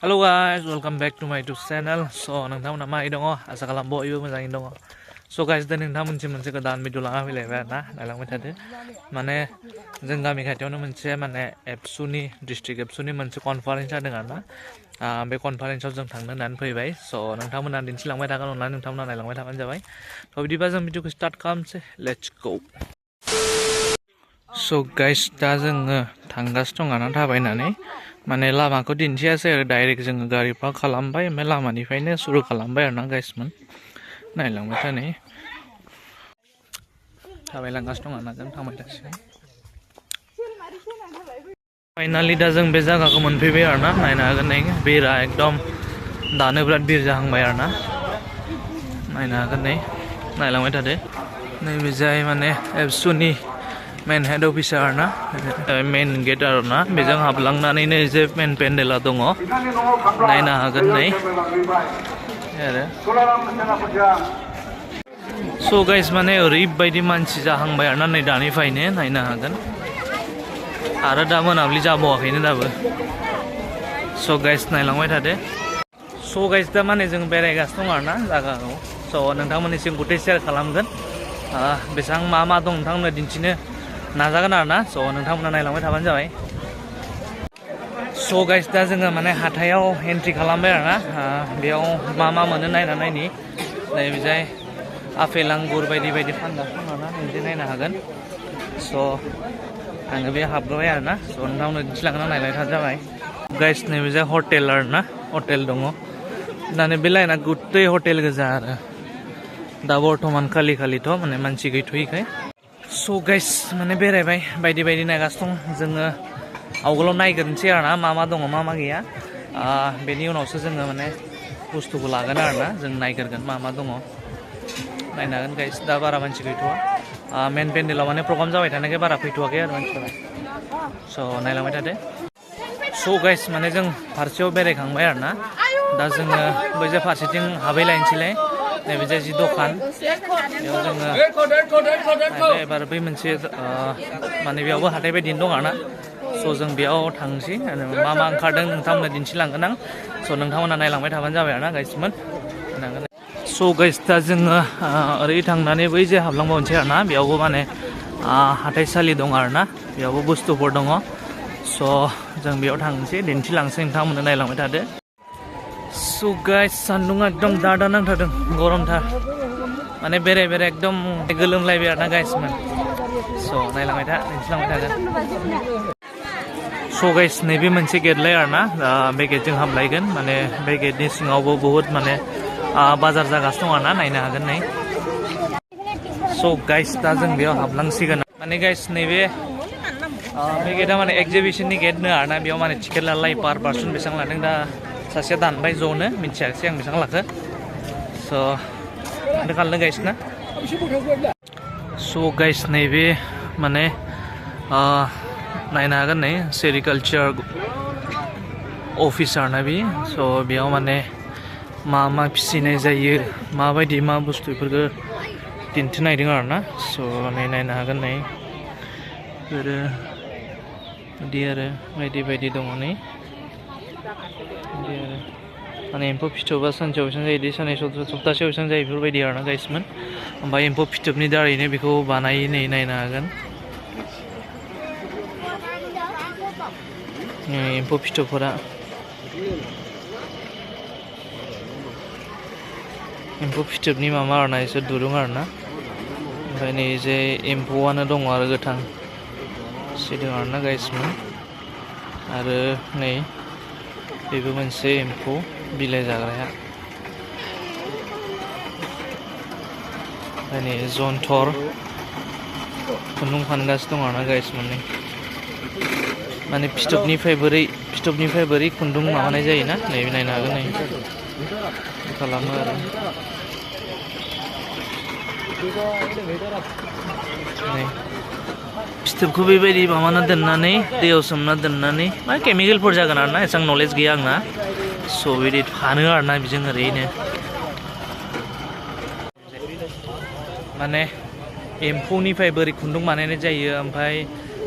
Hello guys, welcome back to my YouTube channel. So nोंथांमोना मारै दङ आसा खालाम बयबो मोजाङैनो दङ. So guys दिनै नोंथांमोनसिम मोनसे गोदान भिडिअ लाना फैलायबाय आरोना नायलांबाय थादो. माने जों गामि खाथियावनो मोनसे माने एबसुनि डिस्ट्रिक्ट एबसुनि मोनसे कनफारेन्स जादों आरोना. बे कनफारेन्सआव जों थांनो होननानै फैबाय. So नोंथांमोना दिन्थिलांबाय थागोन अननानै नोंथांमोना नायलांबाय थाबानो जाबाय. So बिदिबा जों भिडिअखौ स्टार्ट खालामसै. Let's go. So guys दा जोङो थांगासिनो दं आरोना थाबायनानै. माने लामाखौ दिन्थियासै आरो डाइरेक्ट जोङो गारि पार्क खालामबाय ओमफ्राय लामानिफ्रायनो सुरु खालामबाय आरोना गाइसमोन नायलांबाय थानाय थाबायलांगासिनो दं आरोना जों थांबाय थासिगोन फाइनालि दा जों बे जायगाखौ मोनफैबाय आरोना नायनो हागोन नै बिरा एकदम दानो बिराद बिर जाहांबाय आरोना नायनो हागोन नै नायलांबाय थादो नैबे जाय माने एबसुनि मेन हेड अफिसार आरोना मेन गेट आरोना बेजों हाबलांनानैनो जे मेन पेन्डेला दङ नायनो हागोन नै आरो स' गाइस माने ओरैबायदि मानसि जाहांबाय आरोना नै दानिफ्रायनो नायनो हागोन आरो दा मोनाबिलि जाबावाखैनो दाबो स' गाइस नायलांबाय थादो स' गाइस दा माने जों बेरायगासिनो दं आरोना जायगाखौ स' नोंथांमोननिसिम गथै शेयार खालामगोन बेसेबां मा दं नोंथांमोननो दिन्थिनो नाजागोन आरोना स' नोंथांमोना नायलांबाय थाबानो जाबाय स' गाइस दा जोङो माने हाथायाव एन्ट्रि खालामबाय आरोना बेयाव मा मोनो नायना नायनि नैबेजाय आफेल आंगुर बायदि बायदि फानगासिनो दं आरोना नोंजों नायनो हागोन स' आङो बे हाबबाय आरोना स' नोंथांमोननो दिन्थिलांना नायलाय थानो जाबाय गाइस नैबेजाय हटेल आरोना हटेल दङ दाने बे लाइना गुतै हटेल गोजा आरो दा बर्थमान खालिथ' माने मानसि गैथ'यैखाय स' गाइस माने बेरायबाय बायदि बायदि नायगासिनो दं जोङो आवगोलाव नायग्रोनोसै आरोना मा दङ मा गैया बेनि उनावसो जोङो माने बुस्थुखौ लागोन आरोना जों नायग्रोगोन मा दङ नायनो हागोन गाइस दा बारा मानसि गैथ'वा मेन पेन्डेलाव माने प्रग्राम जाबाय थानायखाय बारा फैथ'वाखै आरो मानसिफोरा स' नायलांबाय थादो स' गाइस माने जों फारसेयाव बेरायखांबाय आरोना दा जोङो बैजे फारसेथिं हाबैलायनोसैलाय नैबे जाय जि दखान बेयाव जोङो एबार बै मोनसे माने बेयावबो हाथाय बायदिनो दं आरोना स' जों बेयाव थांसै आरो मा ओंखारदों नोंथांमोननो दिन्थिलांगोन आं स' नोंथांमोना नायलांबाय थाबानो जाबाय आरोना गाइसमोन स' गाइस दा जोङो ओरै थांनानै बै जे हाबलांबावनोसै आरोना बेयावबो माने हाथाइसालि दं आरोना बेयावबो बुस्थुफोर दङ स' जों बेयाव थांसै दिन्थिलांसै नोंथांमोननो नायलांबाय थादो स' गाइस सान्दुङा एकदम दादा नांथारदों गरमथार माने बेराय एकदम गोलोमलायबाय आरोना गाइसमोन स' नायलांबाय था दिन्थिलांबाय थागोन स' गाइस नैबे मोनसे गेटलाय आरोना बे गेटजों हाबलायगोन माने बे गेटनि सिङावबो बुहुत माने बाजार जागासिनो दं आरोना नायनो हागोन नै स' गाइस दा जों बेयाव हाबलांसिगोन माने गाइस नैबे बे गेटआ माने एक्जिबिसननि गेट नो आरोना बेयाव माने टिकेट लालाय पार पार्सन बेसेबां लादों दा सासेया दानबाय ज'नो मिथियाखिसै आं बेसेबां लाखो स' खालामदों गाइस ना स' गाइस नैबे माने नायनो हागोन नै सेरिकालचार अफिसार ना बे स' बेयाव माने मा फिसिनाय जायो माबायदि मा बुस्थुफोरखौ दिन्थिनायदों आरोना स' नायनो हागोन नै बेफोरो बिदि आरो बायदि दङ नै बिदि आरो माने एम्फौ फिथोबा सानसेयाव बेसेबां जायो साननै सप्तासेयाव बेसेबां जायो बेफोरबायदि आरोना गाइसमोन ओमफ्राय एम्फौ फिथोबनि दारैनो बेखौ बानायै नै नायनो हागोन एम्फौ फिथोबफोरा एम्फौ फिथोबनि माबा आरोना एसे दुरुं आरोना ओमफ्राय नै जे एम्फौआनो दङ आरो गोथां सिदों आरोना गाइसमोन आरो नै बेबो मोनसे एम्फौ बिलाइ जाग्राया ओमफ्राय नै जन्थर खुन्दुं फानगासिनो दं आरोना गाइसमोन नै माने फिथोबनिफ्राय बोरै खुन्दुं माबानाय जायोना नैबे नायनो हागोन नै खालामो आरो फिथोबखौ बेबायदि माबाना दोननानै दैयाव सोमना दोननानै मा केमिकेलफोर जागोन आरोना एसेबां नलेज गैया आंना स' बिदि फानो आरोना बेजों ओरैनो माने एम्फौनिफ्राय बोरै खुन्दुं बानायनाय जायो ओमफ्राय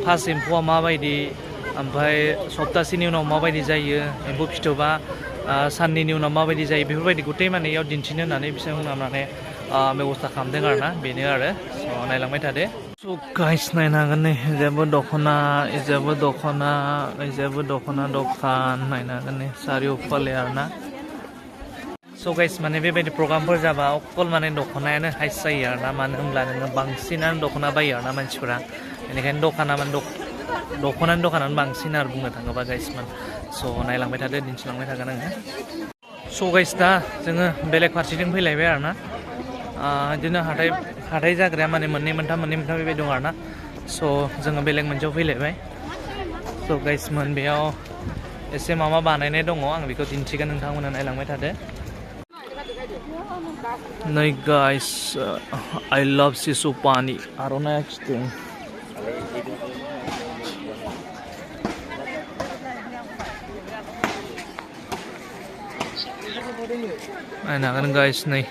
फार्स्ट एम्फौआ माबायदि ओमफ्राय सप्तासेनि उनाव माबायदि जायो एम्फौ फिथोबा साननैनि उनाव माबायदि जायो बेफोरबायदि गथै माने इयाव दिन्थिनो होननानै बिथांमोना माने बेबस्था खालामदों आरो ना बेनो आरो नायलांबाय थादो स' गाइस नायनो हागोन नै जेबो दख'ना दखान नायनो हागोन नै चारिय'फाले आरो ना स' गाइस माने बेबायदि प्रग्रामफोर जाबा अकल माने दख'नायानो हाइस जायो आरो ना मानो होनब्ला नोङो बांसिनानो दख'ना बायो आरो ना मानसिफोरा बेनिखायनो दख'नानो बांसिन आरो बुंनो थाङोबा गाइसमोन स' नायलांबाय थादो दिन्थिलांबाय थागोन आङो स' गाइस दा जोङो बेलेग फारसेथिं फैलायबाय आरो ना बिदिनो हाथाय जाग्राया माने मोननै मोनथाम बेबायदि दं आरो ना स' जोङो बेलेग मोनसेयाव फैलायबाय स' गाइसमोन बेयाव एसे माबा बानायनाय दङ आं बेखौ दिन्थिगोन नोंथांमोना नायलांबाय थादो नै गाइस I love सिसु पानि आर'नाइ आखिदों नायनो हागोन गाइस नै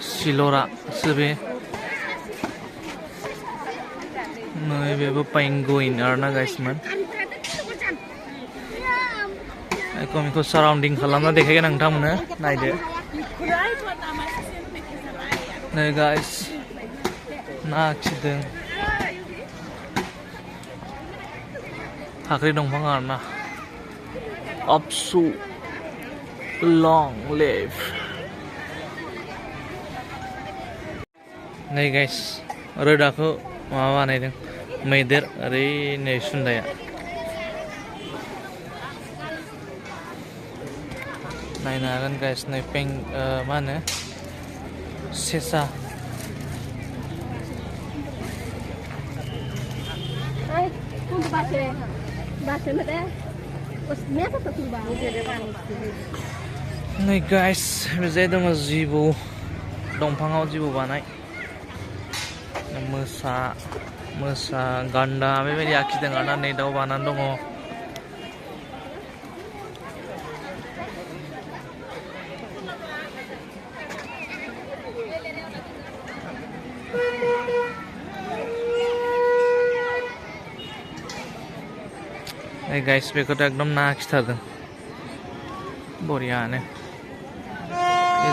सिलरासो बे नै बेबो पेंगुइन आरोना गाइसमोन बेखौ साराउन्डिं खालामना देखायगोन नोंथांमोननो नायदो नै गाइस ना आखिदों फाख्रि दंफां आरोना ABSU long live नै गाइस रोदाखौ माबा बानायदों मैदेर ओरै नै सुन्दाया नायनो हागोन गाइस नै मा होनो सेसा नै गाइस बेजाय दङ जिबौ दंफाङाव जिबौ बानाय मोसा गान्दा बेबायदि आखिदों आरोना नै दाउ बानानै दङ Hey guys, बेखौथ' एकदम ना आखिथारदों बरियानो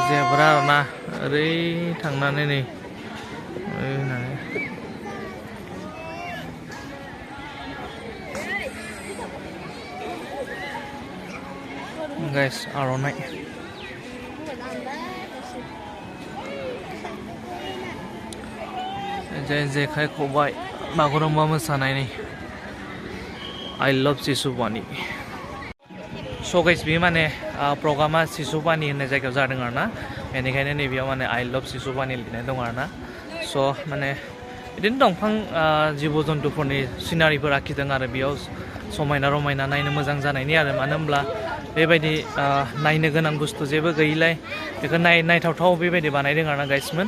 जेब्रा आरोना ओरै थांनानै नै गाइस आर'नाइ जेखाइ खबाइ बागुरुम्बा मोसानाय नै I love सिसु पानि स' गाइस बेयो माने प्रग्रामा सिसु पानि होननाय जायगायाव जादों आरो ना बेनिखायनो नैबेयाव माने I love सिसु पानि लिरनाय दं आरो ना स' माने बिदिनो दंफां जिब' जन्थुफोरनि सिनारिफोर आखिदों आरो बेयाव समायना रमायना नायनो मोजां जानायनि आरो मानो होनब्ला बेबायदि नायनो गोनां बुस्थु जेबो गैयिलाय बेखौ नायथावथाव बेबायदि बानायदों आरो ना गाइसमोन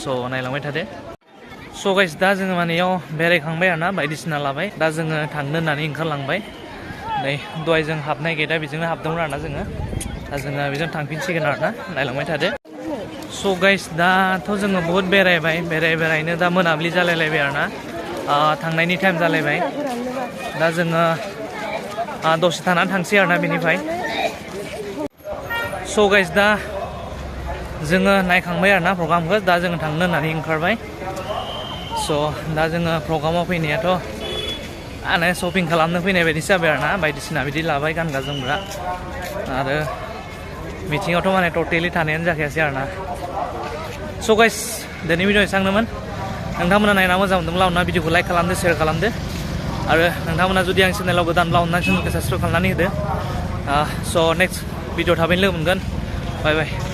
स' नायलांबाय थादो स' गाइस दा जोङो माने इयाव बेरायखांबाय आरो ना बायदिसिना लाबाय दा जोङो थांनो होननानै ओंखारलांबाय नै दहाय जों हाबनाय गेटआ बेजोंनो हाबदोंमोन आरो ना जोङो दा जोङो बेजों थांफिनसिगोन आरो ना नायलांबाय थादो स' गाइस दाथ' जोङो बहुद बेरायनो दा मोनाबिलि जालायलायबाय आरो ना थांनायनि टाइम जालायबाय दा जोङो दसे थानानै थांसै आरो ना बेनिफ्राय स' गाइस दा जोङो नायखांबाय आरो ना प्रग्रामखौ दा जोङो थांनो होननानै ओंखारबाय स' दा जोङो प्रग्रामाव फैनायाथ' आंने शपिं खालामनो फैनाय बायदिसो जाबाय आरो ना बायदिसिना बिदि लाबाय गानग्रा जोमग्रा आरो मिथिङावथ' माने टटेलि थानायानो जाखायासै आरो ना स' गाइस दिनै भिडिअ एसांनोमोन नोंथांमोना नायना मोजां मोनदोंब्ला अनना भिडिअखौ लाइक खालामदो शेयार खालामदो आरो नोंथांमोना जुदि आंनि चेनेलाव गोदानब्ला अननानै चेनेलखौ साबस्क्राइब खालामनानै होदो स' नेक्स्ट भिडिअ थाबैनो लोगो मोनगोन बाय बाय